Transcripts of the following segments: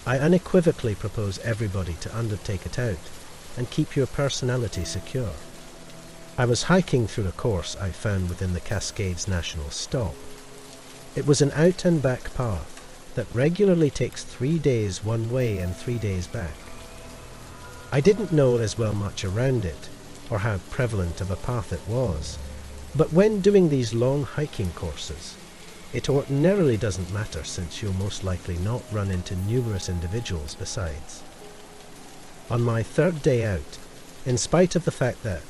I unequivocally propose everybody to undertake it out and keep your personality secure. I was hiking through a course I found within the Cascades National Stop. It was an out and back path that regularly takes 3 days one way and 3 days back. I didn't know as well much around it, or how prevalent of a path it was, but when doing these long hiking courses, it ordinarily doesn't matter since you'll most likely not run into numerous individuals besides. On my 3rd day out, in spite of the fact that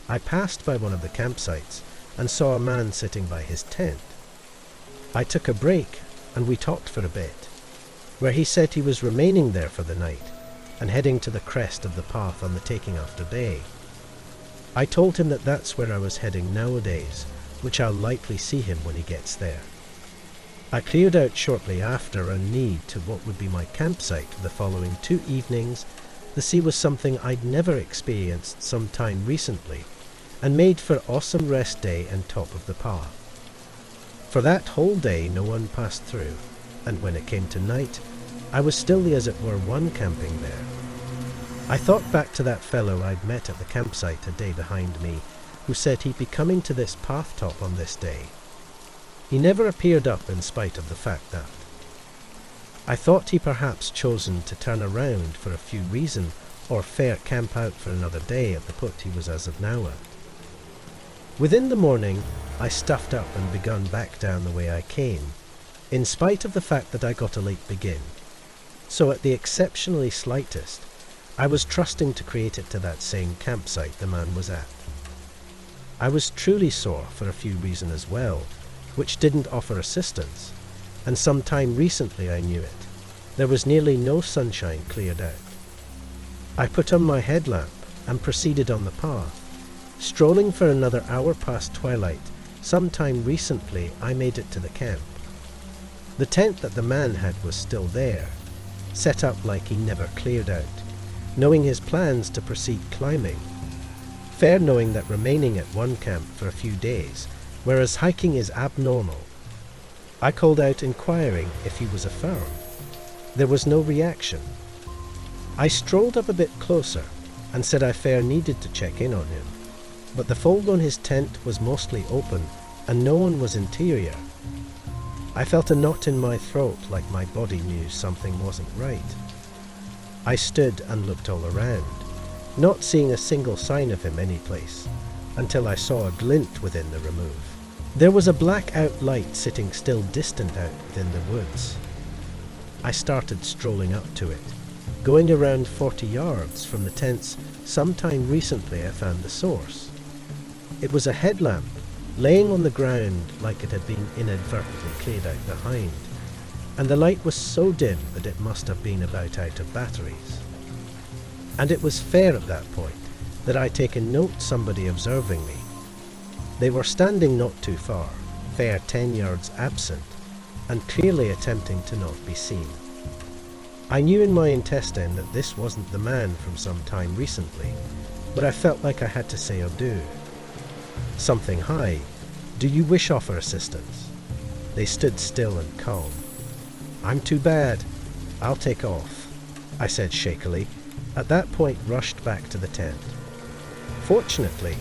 I passed by one of the campsites and saw a man sitting by his tent, I took a break and we talked for a bit, where he said he was remaining there for the night and heading to the crest of the path on the taking after day. I told him that that's where I was heading nowadays, which I'll likely see him when he gets there. I cleared out shortly after a need to what would be my campsite for the following 2 evenings. The sea was something I'd never experienced some time recently, and made for awesome rest day and top of the path. For that whole day no one passed through, and when it came to night, I was still as it were one camping there. I thought back to that fellow I'd met at the campsite a day behind me, who said he'd be coming to this path top on this day. He never appeared up in spite of the fact that. I thought he perhaps chosen to turn around for a few reason, or fair camp out for another day at the put he was as of now at. Within the morning, I stuffed up and begun back down the way I came, in spite of the fact that I got a late begin. So at the exceptionally slightest, I was trusting to create it to that same campsite the man was at. I was truly sore for a few reasons as well, which didn't offer assistance, and some time recently I knew it. There was nearly no sunshine cleared out. I put on my headlamp and proceeded on the path. Strolling for another hour past twilight, sometime recently I made it to the camp. The tent that the man had was still there, set up like he never cleared out, knowing his plans to proceed climbing. Fair knowing that remaining at one camp for a few days, whereas hiking is abnormal. I called out inquiring if he was a firm. There was no reaction. I strolled up a bit closer and said I fair needed to check in on him, but the fold on his tent was mostly open and no one was interior. I felt a knot in my throat like my body knew something wasn't right. I stood and looked all around, not seeing a single sign of him any place, until I saw a glint within the remove. There was a black-out light sitting still distant out within the woods. I started strolling up to it, going around 40 yards from the tents. Sometime recently I found the source. It was a headlamp, laying on the ground like it had been inadvertently cleared out behind, and the light was so dim that it must have been about out of batteries. And it was fair at that point that I taken note somebody observing me. They were standing not too far, fair 10 yards absent, and clearly attempting to not be seen. I knew in my intestine that this wasn't the man from some time recently, but I felt like I had to say or do. Something high. Do you wish offer assistance? They stood still and calm. I'm too bad. I'll take off, I said shakily, at that point rushed back to the tent. Fortunately,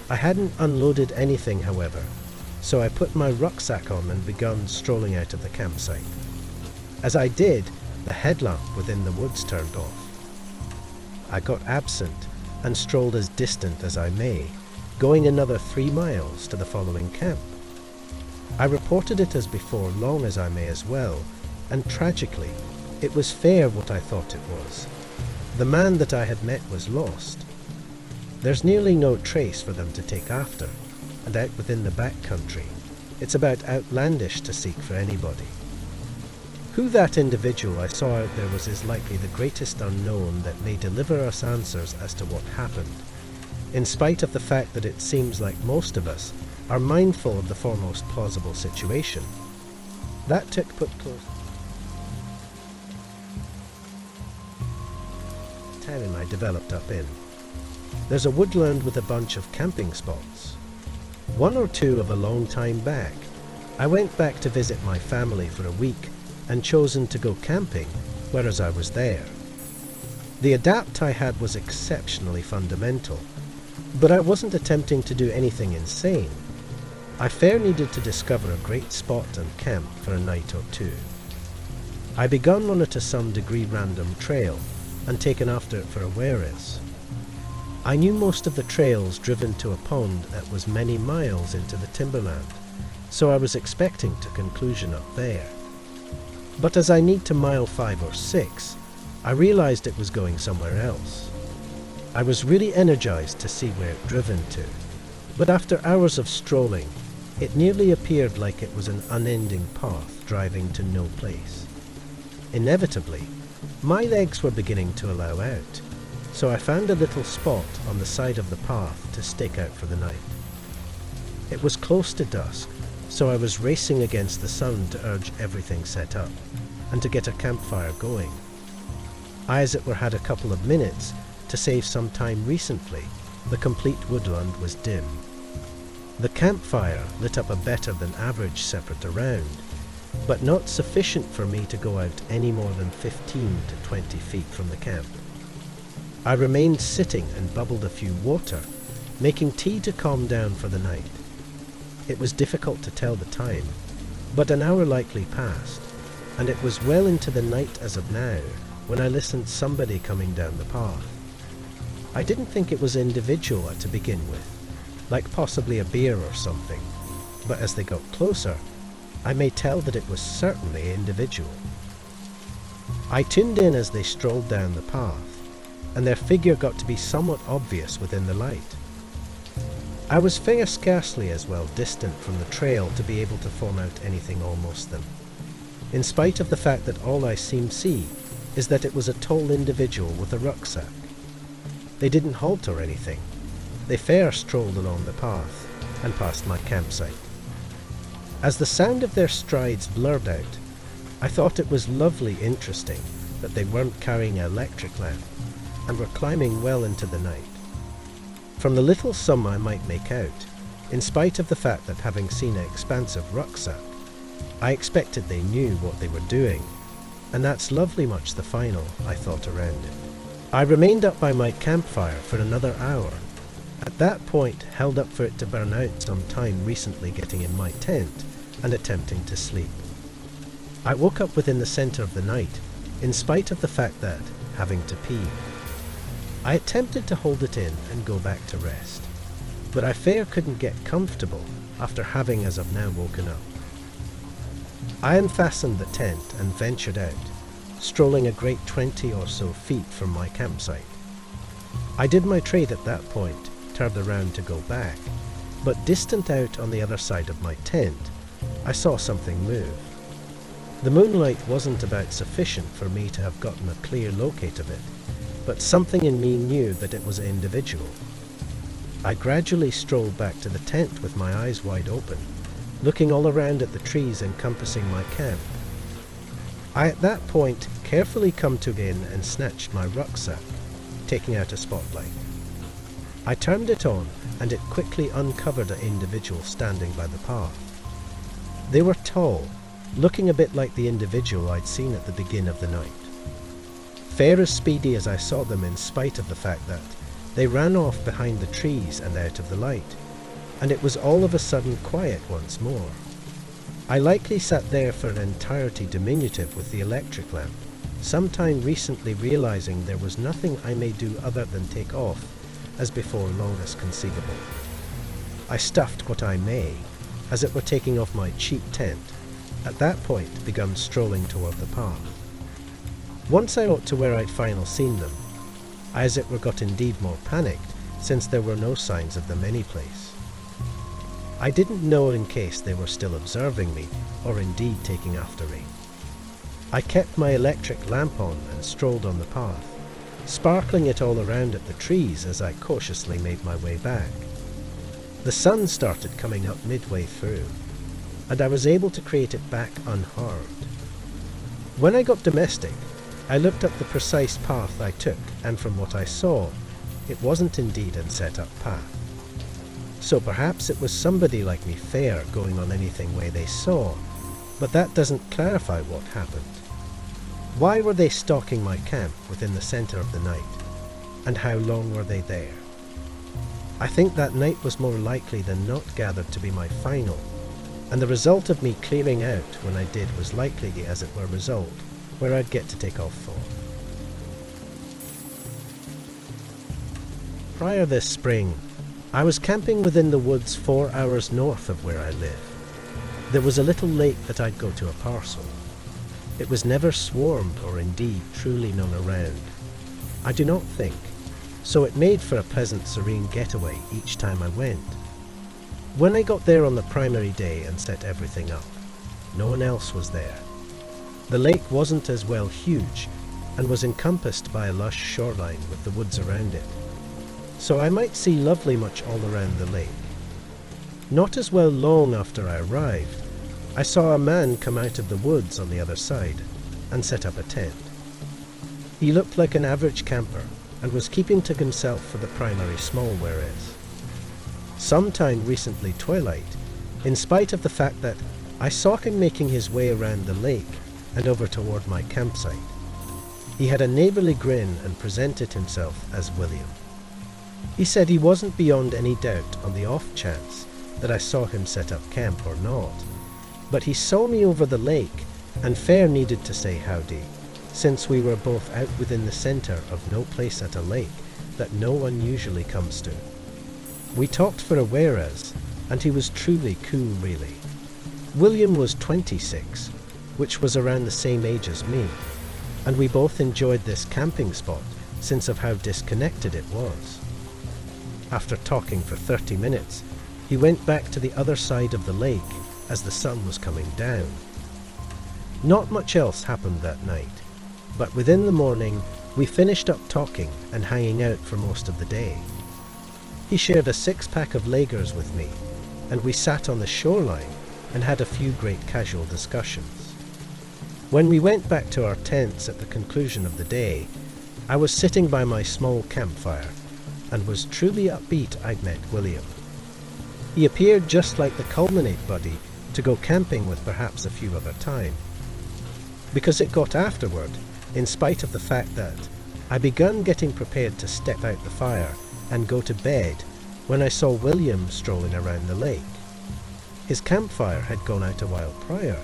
I hadn't unloaded anything, however, so I put my rucksack on and begun strolling out of the campsite. As I did, the headlamp within the woods turned off. I got absent and strolled as distant as I may, going another 3 miles to the following camp. I reported it as before long as I may as well, and tragically, it was fair what I thought it was. The man that I had met was lost. There's nearly no trace for them to take after, and out within the back country, it's about outlandish to seek for anybody. Who that individual I saw out there was is likely the greatest unknown that may deliver us answers as to what happened, in spite of the fact that it seems like most of us are mindful of the foremost plausible situation. That took put close. Town I developed up in. There's a woodland with a bunch of camping spots. 1 or 2 of a long time back, I went back to visit my family for a week and chosen to go camping whereas I was there. The adapt I had was exceptionally fundamental, but I wasn't attempting to do anything insane. I fair needed to discover a great spot and camp for a night or two. I begun on a to some degree random trail and taken after it for a where is. I knew most of the trails driven to a pond that was many miles into the timberland, so I was expecting to conclusion up there. But as I need to mile 5 or 6, I realized it was going somewhere else. I was really energized to see where it driven to, but after hours of strolling, it nearly appeared like it was an unending path driving to no place. Inevitably, my legs were beginning to allow out, so I found a little spot on the side of the path to stake out for the night. It was close to dusk, so I was racing against the sun to urge everything set up, and to get a campfire going. I, as it were, had a couple of minutes to save some time. Recently, the complete woodland was dim. The campfire lit up a better than average separate around, but not sufficient for me to go out any more than 15 to 20 feet from the camp. I remained sitting and bubbled a few water, making tea to calm down for the night. It was difficult to tell the time, but an hour likely passed, and it was well into the night as of now when I listened somebody coming down the path. I didn't think it was individual to begin with, like possibly a bear or something, but as they got closer, I may tell that it was certainly individual. I tuned in as they strolled down the path, and their figure got to be somewhat obvious within the light. I was fair scarcely as well distant from the trail to be able to form out anything almost them, in spite of the fact that all I seemed see is that it was a tall individual with a rucksack. They didn't halt or anything. They fair strolled along the path and past my campsite. As the sound of their strides blurred out, I thought it was lovely interesting that they weren't carrying an electric lamp and were climbing well into the night. From the little sum I might make out, in spite of the fact that having seen an expansive rucksack, I expected they knew what they were doing, and that's lovely much the final I thought around it. I remained up by my campfire for another hour, at that point held up for it to burn out some time recently getting in my tent and attempting to sleep. I woke up within the center of the night, in spite of the fact that, having to pee. I attempted to hold it in and go back to rest, but I fair couldn't get comfortable after having as of now woken up. I unfastened the tent and ventured out, strolling a great 20 or so feet from my campsite. I did my trade at that point, turned around to go back, but distant out on the other side of my tent, I saw something move. The moonlight wasn't about sufficient for me to have gotten a clear locate of it, but something in me knew that it was an individual. I gradually strolled back to the tent with my eyes wide open, looking all around at the trees encompassing my camp. I at that point carefully come to in and snatched my rucksack, taking out a spotlight. I turned it on and it quickly uncovered an individual standing by the path. They were tall, looking a bit like the individual I'd seen at the beginning of the night. Fair as speedy as I saw them in spite of the fact that they ran off behind the trees and out of the light, and it was all of a sudden quiet once more. I likely sat there for an entirety diminutive with the electric lamp, sometime recently realizing there was nothing I may do other than take off, as before long as conceivable. I stuffed what I may, as it were taking off my cheap tent, at that point begun strolling toward the path. Once I got to where I'd final seen them, I as it were got indeed more panicked, since there were no signs of them anyplace. I didn't know in case they were still observing me, or indeed taking after me. I kept my electric lamp on and strolled on the path, sparkling it all around at the trees as I cautiously made my way back. The sun started coming up midway through, and I was able to create it back unharmed. When I got domestic, I looked up the precise path I took, and from what I saw, it wasn't indeed a set-up path. So perhaps it was somebody like me fair going on anything way they saw, but that doesn't clarify what happened. Why were they stalking my camp within the center of the night? And how long were they there? I think that night was more likely than not gathered to be my final, and the result of me clearing out when I did was likely, as it were, result where I'd get to take off for. Prior this spring, I was camping within the woods 4 hours north of where I live. There was a little lake that I'd go to a parcel. It was never swarmed or indeed truly known around. I do not think, so it made for a pleasant serene getaway each time I went. When I got there on the primary day and set everything up, no one else was there. The lake wasn't as well huge and was encompassed by a lush shoreline with the woods around it, so I might see lovely much all around the lake. Not as well long after I arrived, I saw a man come out of the woods on the other side and set up a tent. He looked like an average camper and was keeping to himself for the primary small whereas. Sometime recently twilight, in spite of the fact that I saw him making his way around the lake and over toward my campsite. He had a neighbourly grin and presented himself as William. He said he wasn't beyond any doubt on the off chance that I saw him set up camp or not, but he saw me over the lake and fair needed to say howdy, since we were both out within the centre of no place at a lake that no one usually comes to. We talked for a whereas, and he was truly cool really. William was 26, which was around the same age as me, and we both enjoyed this camping spot since of how disconnected it was. After talking for 30 minutes, he went back to the other side of the lake as the sun was coming down. Not much else happened that night, but within the morning we finished up talking and hanging out for most of the day. He shared a 6-pack of Lagers with me, and we sat on the shoreline and had a few great casual discussions. When we went back to our tents at the conclusion of the day, I was sitting by my small campfire and was truly upbeat I'd met William. He appeared just like the culminate buddy to go camping with perhaps a few other time. Because it got afterward, in spite of the fact that I begun getting prepared to step out the fire and go to bed when I saw William strolling around the lake. His campfire had gone out a while prior,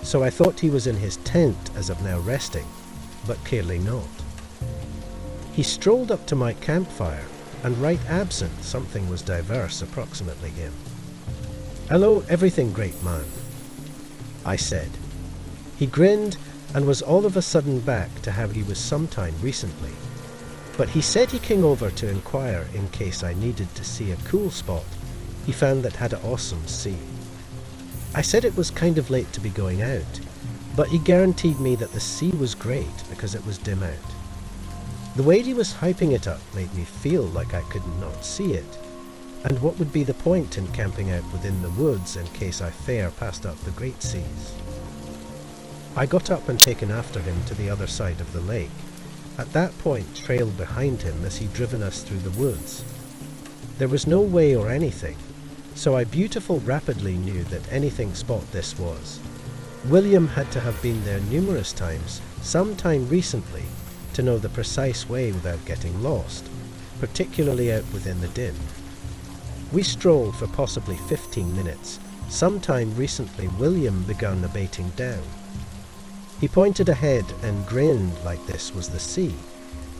so I thought he was in his tent as of now resting, but clearly not. He strolled up to my campfire, and right absent something was diverse approximately him. "Hello, everything great man," I said. He grinned and was all of a sudden back to how he was sometime recently, but he said he came over to inquire in case I needed to see a cool spot he found that had an awesome sea. I said it was kind of late to be going out, but he guaranteed me that the sea was great because it was dim out. The way he was hyping it up made me feel like I could not see it, and what would be the point in camping out within the woods in case I fare passed up the great seas? I got up and taken after him to the other side of the lake, at that point trailed behind him as he driven us through the woods. There was no way or anything, so I beautiful rapidly knew that anything spot this was. William had to have been there numerous times, sometime recently, to know the precise way without getting lost, particularly out within the dim. We strolled for possibly 15 minutes. Sometime recently William began abating down. He pointed ahead and grinned like this was the sea,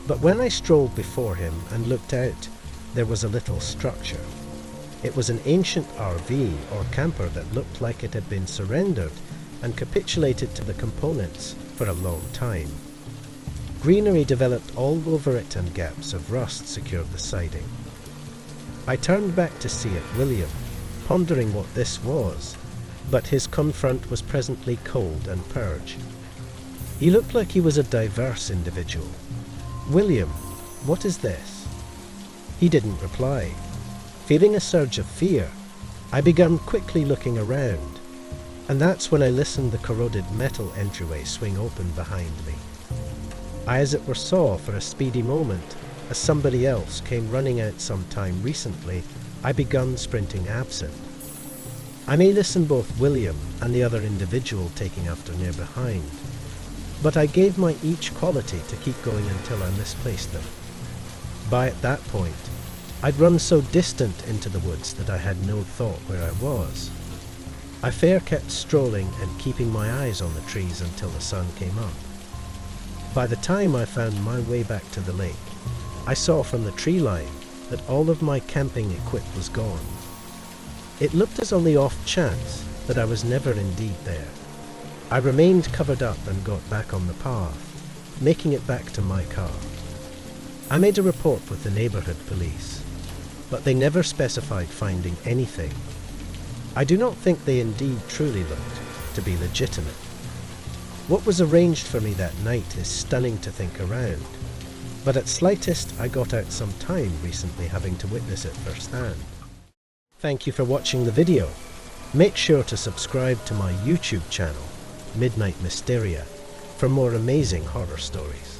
but when I strolled before him and looked out, there was a little structure. It was an ancient RV or camper that looked like it had been surrendered and capitulated to the components for a long time. Greenery developed all over it and gaps of rust secured the siding. I turned back to see at William, pondering what this was, but his confront was presently cold and purge. He looked like he was a diverse individual. "William, what is this?" He didn't reply. Feeling a surge of fear, I began quickly looking around, and that's when I listened the corroded metal entryway swing open behind me. I as it were saw for a speedy moment, as somebody else came running out some time recently, I begun sprinting absent. I may listen both William and the other individual taking after near behind. but I gave my each quality to keep going until I misplaced them. By at that point, I'd run so distant into the woods that I had no thought where I was. I fair kept strolling and keeping my eyes on the trees until the sun came up. By the time I found my way back to the lake, I saw from the tree line that all of my camping equip was gone. It looked as on the off chance that I was never indeed there. I remained covered up and got back on the path, making it back to my car. I made a report with the neighborhood police, but they never specified finding anything. I do not think they indeed truly looked to be legitimate. What was arranged for me that night is stunning to think around, but at slightest I got out some time recently having to witness it firsthand. Thank you for watching the video. Make sure to subscribe to my YouTube channel, Midnight Mysteria, for more amazing horror stories.